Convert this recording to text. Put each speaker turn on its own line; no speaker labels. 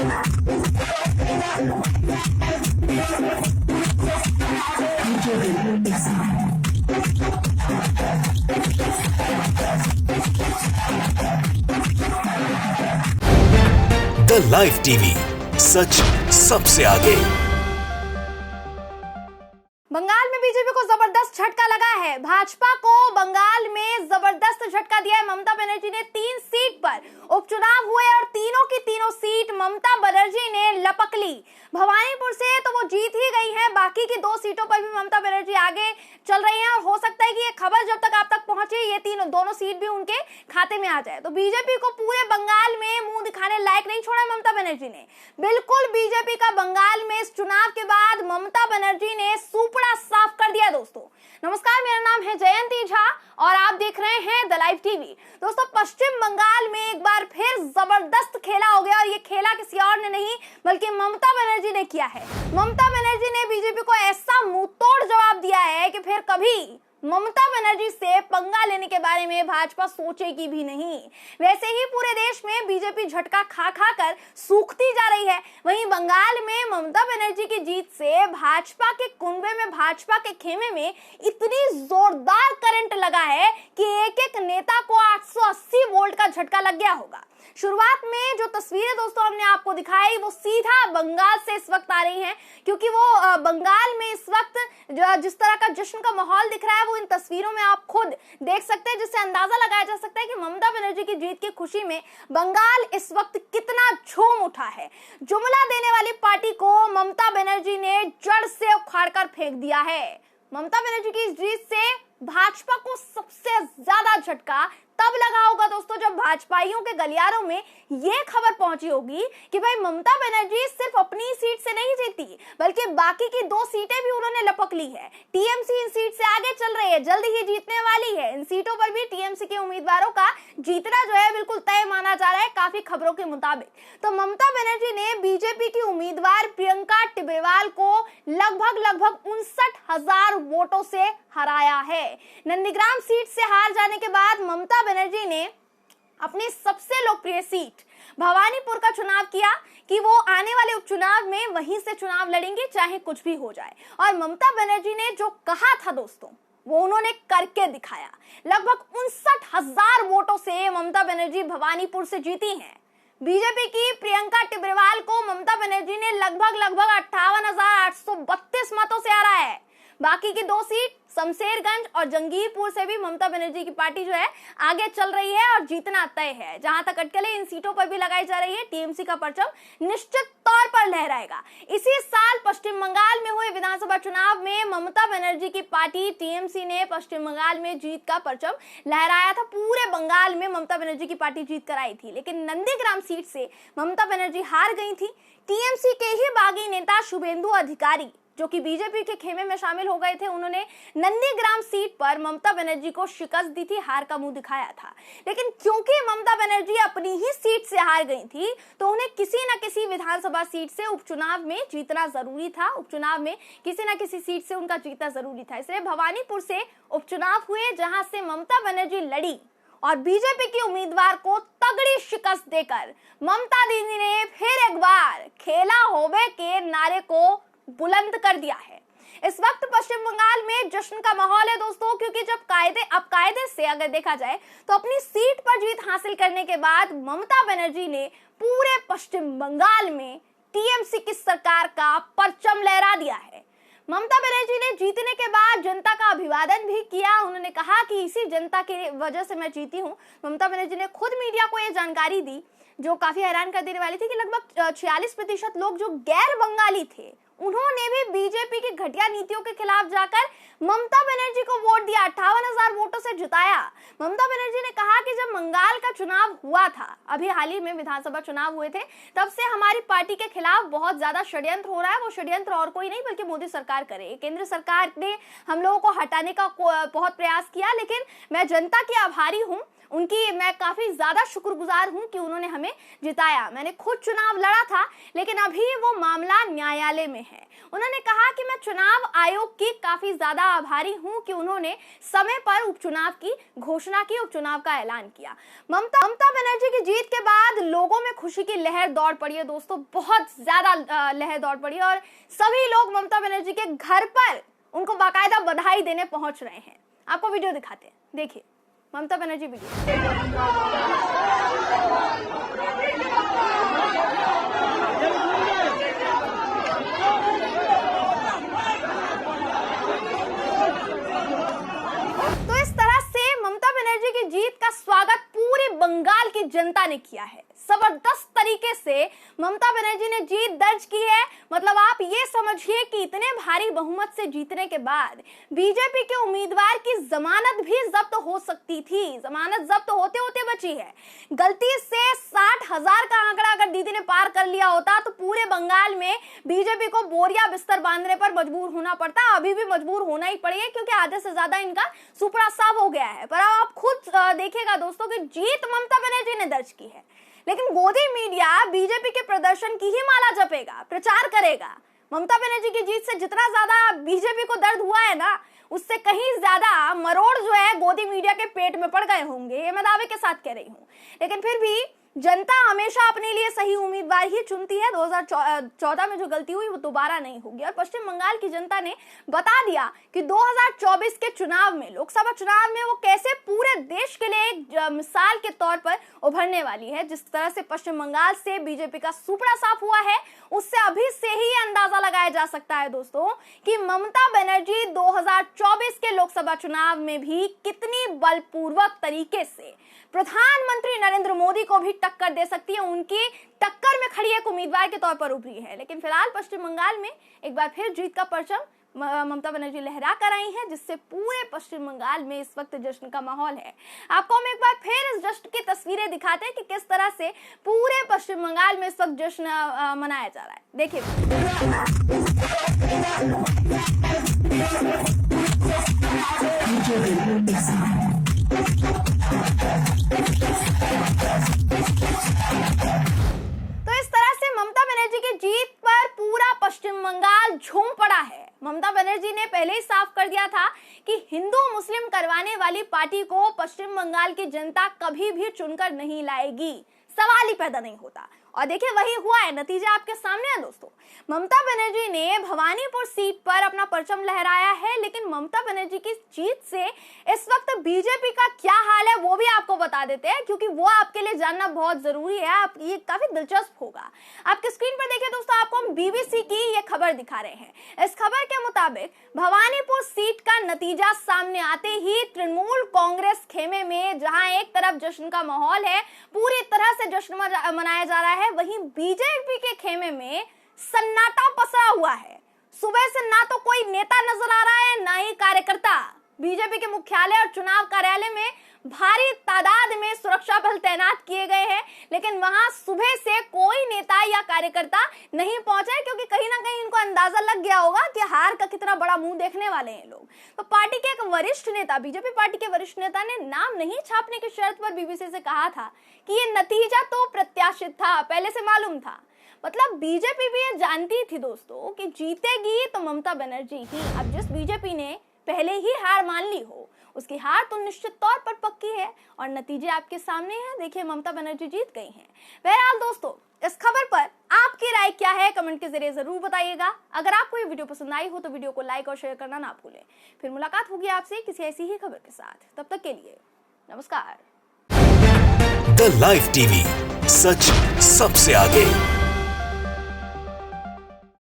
The live TV, सच सबसे आगे।
बंगाल में बीजेपी को जबरदस्त झटका लगा है। भाजपा को बंगाल में जबरदस्त झटका दिया है। ममता बनर्जी ने 3 सीट पर उपचुनाव हुए और तीनों की तीनों सीट ममता बनर्जी ने लपक ली। भवानीपुर से तो वो जीत ही गई हैं, बाकी की 2 सीटों पर भी ममता बनर्जी आगे चल रही हैं और हो सकता है कि ये खबर जब तक आप तक पहुंचे ये दोनों सीट भी उनके खाते में आ जाए। तो बीजेपी को पूरे बंगाल में मुंह दिखाने लायक नहीं छोड़ा ममता बनर्जी ने। बिल्कुल बीजेपी का बंगाल में इस चुनाव के बाद ममता बनर्जी ने सुपड़ा साफ कर दिया। दोस्तों नमस्कार, मेरा नाम है जयंती झा और आप देख रहे हैं द लाइव टीवी। दोस्तों पश्चिम बंगाल में एक बार फिर जबरदस्त खेला हो गया और ये खेला किसी और ने नहीं बल्कि ममता बनर्जी ने किया है। ममता बनर्जी ने बीजेपी को ऐसा मुंहतोड़ जवाब दिया है कि फिर कभी ममता बनर्जी से पंगा लेने के बारे में भाजपा सोचेगी भी नहीं। वैसे ही पूरे देश में बीजेपी झटका खा खा कर सूखती जा रही है। वहीं बंगाल में ममता बनर्जी की जीत से भाजपा के कुनबे में, भाजपा के खेमे में इतनी जोरदार करंट लगा है कि एक एक नेता को 880 वोल्ट का झटका लग गया होगा। शुरुआत में जो तस्वीरें दोस्तों हमने आपको दिखाई वो सीधा बंगाल से इस वक्त आ रही हैं, क्योंकि वो बंगाल में इस वक्त जिस तरह का जश्न का माहौल दिख रहा है वो इन तस्वीरों में आप खुद देख सकते हैं, जिससे अंदाजा लगाया जा सकता है कि ममता बनर्जी की जीत की खुशी में बंगाल इस वक्त कितना झूम उठा है। जुमला देने वाली पार्टी को ममता बनर्जी ने जड़ से उखाड़ कर फेंक दिया है। ममता बनर्जी की इस जीत से भाजपा को सबसे ज्यादा झटका तब लगा होगा दोस्तों जब भाजपाइयों के गलियारों में ये खबर पहुंची होगी कि भाई ममता बनर्जी सिर्फ अपनी सीट से नहीं जीती बल्कि बाकी की 2 सीटें भी उन्होंने लपक ली है। टीएमसी इन सीट से आगे चल रही है, जल्द ही जीतने वाली है। इन सीटों पर भी टीएमसी के उम्मीदवारों का जीतना जो है बिल्कुल तय माना जा रहा है काफी खबरों के मुताबिक। तो ममता बनर्जी ने बीजेपी की उम्मीदवार प्रियंका टिब्रेवाल को लगभग 59,000 वोटों से हराया है। नंदीग्राम सीट से हार जाने के बाद ममता बनर्जी ने अपनी सबसे लोकप्रिय सीट भवानीपुर का चुनाव किया कि वो आने वाले उपचुनाव में वहीं से चुनाव लड़ेंगे चाहे कुछ भी हो जाए। और ममता बनर्जी ने जो कहा था दोस्तों वो उन्होंने करके दिखाया। लगभग 59,000 वोटों से ममता बनर्जी भवानीपुर से जीती हैं। बीजेपी की प्रियंका टिब्रेवाल को ममता बनर्जी ने लगभग 58,832 मतों से हराया है। बाकी की 2 सीट शमशेरगंज और जंगीरपुर से भी ममता बनर्जी की पार्टी जो है आगे चल रही है और जीतना तय है। जहां तक अटकलें इन सीटों पर भी लगाई जा रही है, टीएमसी का परचम निश्चित तौर पर लहराएगा। इसी साल पश्चिम बंगाल में हुए विधानसभा चुनाव में ममता बनर्जी की पार्टी टीएमसी ने पश्चिम बंगाल में जीत का परचम लहराया था। पूरे बंगाल में ममता बनर्जी की पार्टी जीत कर आई थी, लेकिन नंदीग्राम सीट से ममता बनर्जी हार गई थी। टीएमसी के ही बागी नेता शुभेंदु अधिकारी जो कि बीजेपी के खेमे में शामिल हो गए थे, उन्होंने नंदीग्राम सीट पर ममता बनर्जी को शिकस्त दी थी, हार का मुंह दिखाया था। लेकिन क्योंकि ममता बनर्जी अपनी ही सीट से हार गई थी तो उन्हें किसी न किसी विधानसभा सीट से उपचुनाव में जीतना जरूरी था। उपचुनाव में किसी न किसी सीट से उनका जीतना जरूरी था। इसलिए भवानीपुर से उपचुनाव हुए जहां से ममता बनर्जी लड़ी और बीजेपी की उम्मीदवार को तगड़ी शिकस्त देकर ममता दीदी ने फिर एक बार खेला होवे के नारे को बुलंद कर दिया है। इस वक्त पश्चिम बंगाल में जश्न का माहौल है दोस्तों, क्योंकि जब कायदे से अगर देखा जाए तो अपनी सीट पर जीत हासिल करने के बाद ममता बनर्जी ने पूरे पश्चिम बंगाल में टीएमसी की सरकार का परचम लहरा दिया है। ममता बनर्जी ने जीतने के बाद जनता का अभिवादन भी किया। उन्होंने कहा कि इसी जनता की वजह से मैं जीती हूँ। ममता बनर्जी ने खुद मीडिया को यह जानकारी दी जो काफी हैरान कर देने वाली थी कि लगभग 46% लोग जो गैर बंगाली थे उन्होंने भी बीजेपी की घटिया नीतियों के खिलाफ जाकर ममता बनर्जी को वोट दिया, 58,000 वोटों से जिताया। ममता बनर्जी ने कहा कि जब बंगाल का चुनाव हुआ था, अभी हाल ही में विधानसभा चुनाव हुए थे, तब से हमारी पार्टी के खिलाफ बहुत ज्यादा षड्यंत्र हो रहा है। वो षड्यंत्र और कोई नहीं बल्कि मोदी सरकार करे। केंद्र सरकार ने हम लोगों को हटाने का बहुत प्रयास किया, लेकिन मैं जनता की आभारी हूँ। उनकी मैं काफी ज्यादा शुक्रगुजार हूं कि उन्होंने हमें जिताया। मैंने खुद चुनाव लड़ा था, लेकिन अभी वो मामला न्यायालय में है। उन्होंने कहा कि मैं चुनाव आयोग की काफी ज्यादा आभारी हूं कि उन्होंने समय पर उपचुनाव की घोषणा की, उपचुनाव का ऐलान किया। ममता बनर्जी की जीत के बाद लोगों में खुशी की लहर दौड़ पड़ी है दोस्तों, बहुत ज्यादा लहर दौड़ पड़ी है और सभी लोग ममता बनर्जी के घर पर उनको बाकायदा बधाई देने पहुंच रहे हैं। आपको वीडियो दिखाते हैं, देखिए ममता बनर्जी वीडियो। तो इस तरह से ममता बनर्जी की जीत का स्वागत पूरी बंगाल की जनता ने किया है। जबरदस्त तरीके से ममता बनर्जी ने जीत दर्ज की है। मतलब आप ये समझिए कि इतने भारी बहुमत से जीतने के बाद बीजेपी के उम्मीदवार की जमानत भी जब्त हो सकती थी। जमानत जब्त होते होते बची है। गलती से 60,000 का आंकड़ा अगर दीदी ने पार कर लिया होता तो पूरे बंगाल में बीजेपी को बोरिया बिस्तर बांधने पर मजबूर होना पड़ता। अभी भी मजबूर होना ही पड़ेगा क्योंकि आधे से ज्यादा इनका सुपड़ा साफ हो गया है। पर आप खुद देखिएगा दोस्तों कि जीत ममता बनर्जी ने दर्ज की है, लेकिन गोदी मीडिया बीजेपी के प्रदर्शन की ही माला जपेगा, प्रचार करेगा। ममता बनर्जी की जीत से जितना ज्यादा बीजेपी को दर्द हुआ है ना, उससे कहीं ज्यादा मरोड़ जो है गोदी मीडिया के पेट में पड़ गए होंगे, ये मैं दावे के साथ कह रही हूँ। लेकिन फिर भी जनता हमेशा अपने लिए सही उम्मीदवार ही चुनती है। 2014 में जो गलती हुई वो दोबारा नहीं होगी और पश्चिम बंगाल की जनता ने बता दिया कि 2024 के चुनाव में, लोकसभा चुनाव में वो कैसे पूरे देश के लिए एक मिसाल के तौर पर उभरने वाली है। जिस तरह से पश्चिम बंगाल से बीजेपी का सुपड़ा साफ हुआ है, उससे अभी से ही अंदाजा लगाया जा सकता है दोस्तों कि ममता बनर्जी 2024 के लोकसभा चुनाव में भी कितनी बलपूर्वक तरीके से प्रधानमंत्री नरेंद्र मोदी को भी टक्कर दे सकती है। उनकी टक्कर में खड़ी एक उम्मीदवार के तौर पर उभरी है। लेकिन फिलहाल पश्चिम बंगाल में एक बार फिर जीत का परचम ममता बनर्जी लहरा कर आई है, जिससे पूरे पश्चिम बंगाल में इस वक्त जश्न का माहौल है। आपको हम एक बार फिर इस जश्न की तस्वीरें दिखाते हैं कि किस तरह से पूरे पश्चिम बंगाल में इस वक्त जश्न मनाया जा रहा है। देखिए तो इस तरह से ममता बनर्जी की जीत पर पूरा पश्चिम बंगाल झूम पड़ा है। ममता बनर्जी ने पहले ही साफ कर दिया था कि हिंदू मुस्लिम करवाने वाली पार्टी को पश्चिम बंगाल की जनता कभी भी चुनकर नहीं लाएगी, सवाल ही पैदा नहीं होता। और देखिए वही हुआ है, नतीजा आपके सामने है दोस्तों। ममता बनर्जी ने भवानीपुर सीट पर अपना परचम लहराया है, लेकिन ममता बनर्जी की जीत से इस वक्त बीजेपी का क्या हाल है वो भी आपको बता देते हैं, क्योंकि वो आपके लिए जानना बहुत जरूरी है। आप ये काफी दिलचस्प होगा। आपके स्क्रीन पर देखिए दोस्तों, आपको हम बीबीसी की ये खबर दिखा रहे हैं। इस खबर के मुताबिक भवानीपुर सीट का नतीजा सामने आते ही तृणमूल कांग्रेस खेमे में जहां एक तरफ जश्न का माहौल है, पूरी तरह से जश्न मनाया जा रहा है, वहीं बीजेपी के खेमे में सन्नाटा पसरा हुआ है। सुबह से ना तो कोई नेता नजर आ रहा है, ना ही कार्यकर्ता। बीजेपी के मुख्यालय और चुनाव कार्यालय में भारी तादाद में सुरक्षा बल तैनात किए गए हैं, लेकिन वहां सुबह से कोई नेता या कार्यकर्ता नहीं पहुंचा है, क्योंकि कहीं ना कहीं इनको अंदाजा लग गया होगा कि हार का कितना बड़ा मुंह देखने वाले हैं लोग। तो पार्टी के एक वरिष्ठ नेता, बीजेपी पार्टी के वरिष्ठ नेता ने नाम नहीं छापने की शर्त पर बीबीसी से कहा था कि ये नतीजा तो प्रत्याशित था, पहले से मालूम था। मतलब बीजेपी भी ये जानती थी दोस्तों कि जीतेगी तो ममता बनर्जी ही। अब जिस बीजेपी ने पहले ही हार मान ली हो, उसकी हार तो निश्चित तौर पर पक्की है और नतीजे आपके सामने हैं। देखिए ममता बनर्जी जीत गई हैं। बहरहाल दोस्तों, इस खबर पर आपकी राय क्या है कमेंट के जरिए जरूर बताइएगा। अगर आपको ये वीडियो पसंद आई हो तो वीडियो को लाइक और शेयर करना ना भूलें। फिर मुलाकात होगी आपसे किसी ऐसी ही खबर के साथ। तब तक के लिए नमस्कार।
द लाइव टीवी, सच सबसे आगे।